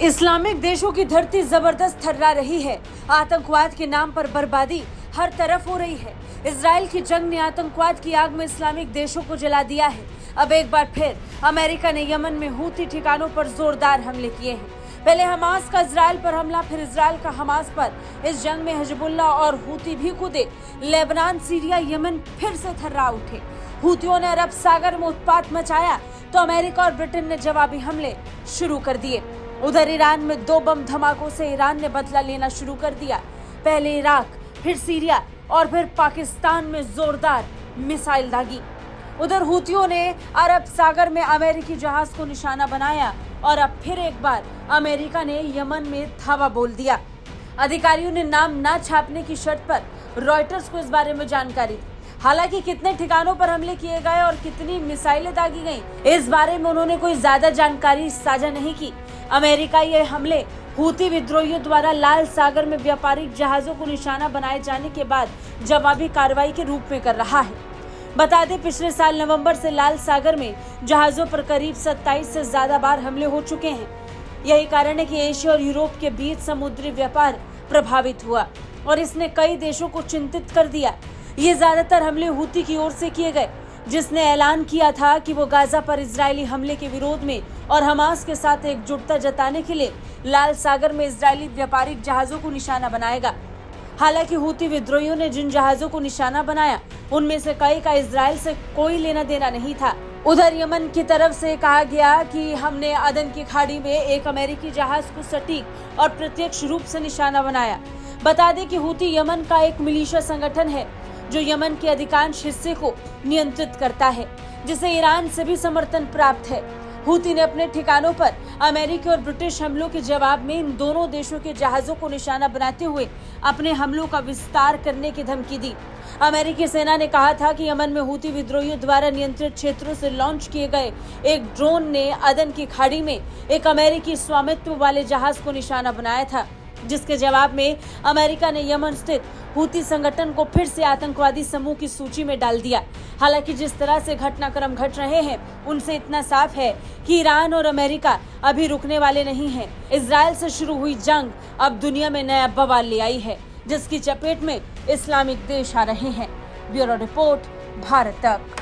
Islamic देशों की धरती जबरदस्त थर्रा रही है। आतंकवाद के नाम पर बर्बादी हर तरफ हो रही है। इजराइल की जंग ने आतंकवाद की आग में इस्लामिक देशों को जला दिया है। अब एक बार फिर अमेरिका ने यमन में हूती ठिकानों पर जोरदार हमले किए हैं। पहले हमास का इजराइल पर हमला, फिर इजराइल का हमास पर। इस जंग में हिजबुल्लाह और हूती भी कूदे। लेबनान, सीरिया, यमन फिर से थर्रा उठे। हूतियों ने अरब सागर में उत्पात मचाया तो अमेरिका और ब्रिटेन ने जवाबी हमले शुरू कर दिए। उधर ईरान में 2 बम धमाकों से ईरान ने बदला लेना शुरू कर दिया। पहले इराक, फिर सीरिया और फिर पाकिस्तान में जोरदार मिसाइल दागी। उधर हूतियों ने अरब सागर में अमेरिकी जहाज को निशाना बनाया और अब फिर एक बार अमेरिका ने यमन में धावा बोल दिया। अधिकारियों ने नाम ना छापने की शर्त पर रॉयटर्स को इस बारे में जानकारी दी। हालांकि कितने ठिकानों पर हमले किए गए और कितनी मिसाइलें दागी गईं, इस बारे में उन्होंने कोई ज्यादा जानकारी साझा नहीं की। अमेरिका ये हमले हूती विद्रोहियों द्वारा लाल सागर में व्यापारिक जहाजों को निशाना बनाए जाने के बाद जवाबी कार्रवाई के रूप में कर रहा है। बता दें, पिछले साल नवंबर से लाल सागर में जहाजों पर करीब 27 से ज्यादा बार हमले हो चुके हैं। यही कारण है कि एशिया और यूरोप के बीच समुद्री व्यापार प्रभावित हुआ और इसने कई देशों को चिंतित कर दिया। ये ज्यादातर हमले हूती की ओर से किए गए, जिसने ऐलान किया था कि वो गाजा पर इजरायली हमले के विरोध में और हमास के साथ एकजुटता जताने के लिए लाल सागर में इजरायली व्यापारिक जहाजों को निशाना बनाएगा। हालांकि हूती विद्रोहियों ने जिन जहाजों को निशाना बनाया, उनमें से कई का इजराइल से कोई लेना देना नहीं था। उधर यमन की तरफ से कहा गया कि हमने अदन की खाड़ी में एक अमेरिकी जहाज को सटीक और प्रत्यक्ष रूप से निशाना बनाया। बता दें कि हूती यमन का एक मिलिशिया संगठन है जो यमन के अधिकांश हिस्से को नियंत्रित करता है, जिसे ईरान से भी समर्थन प्राप्त है। हूती ने अपने ठिकानों पर अमेरिकी और ब्रिटिश हमलों के जवाब में इन दोनों देशों के जहाजों को निशाना बनाते हुए अपने हमलों का विस्तार करने की धमकी दी। अमेरिकी सेना ने कहा था कि यमन में हूती विद्रोहियों द्वारा नियंत्रित क्षेत्रों से लॉन्च किए गए एक ड्रोन ने अदन की खाड़ी में एक अमेरिकी स्वामित्व वाले जहाज को निशाना बनाया था, जिसके जवाब में अमेरिका ने यमन स्थित हूती संगठन को फिर से आतंकवादी समूह की सूची में डाल दिया। हालांकि जिस तरह से घटनाक्रम घट रहे हैं, उनसे इतना साफ है कि ईरान और अमेरिका अभी रुकने वाले नहीं हैं। इजराइल से शुरू हुई जंग अब दुनिया में नया बवाल ले आई है, जिसकी चपेट में इस्लामिक देश आ रहे हैं। ब्यूरो रिपोर्ट, भारत तक।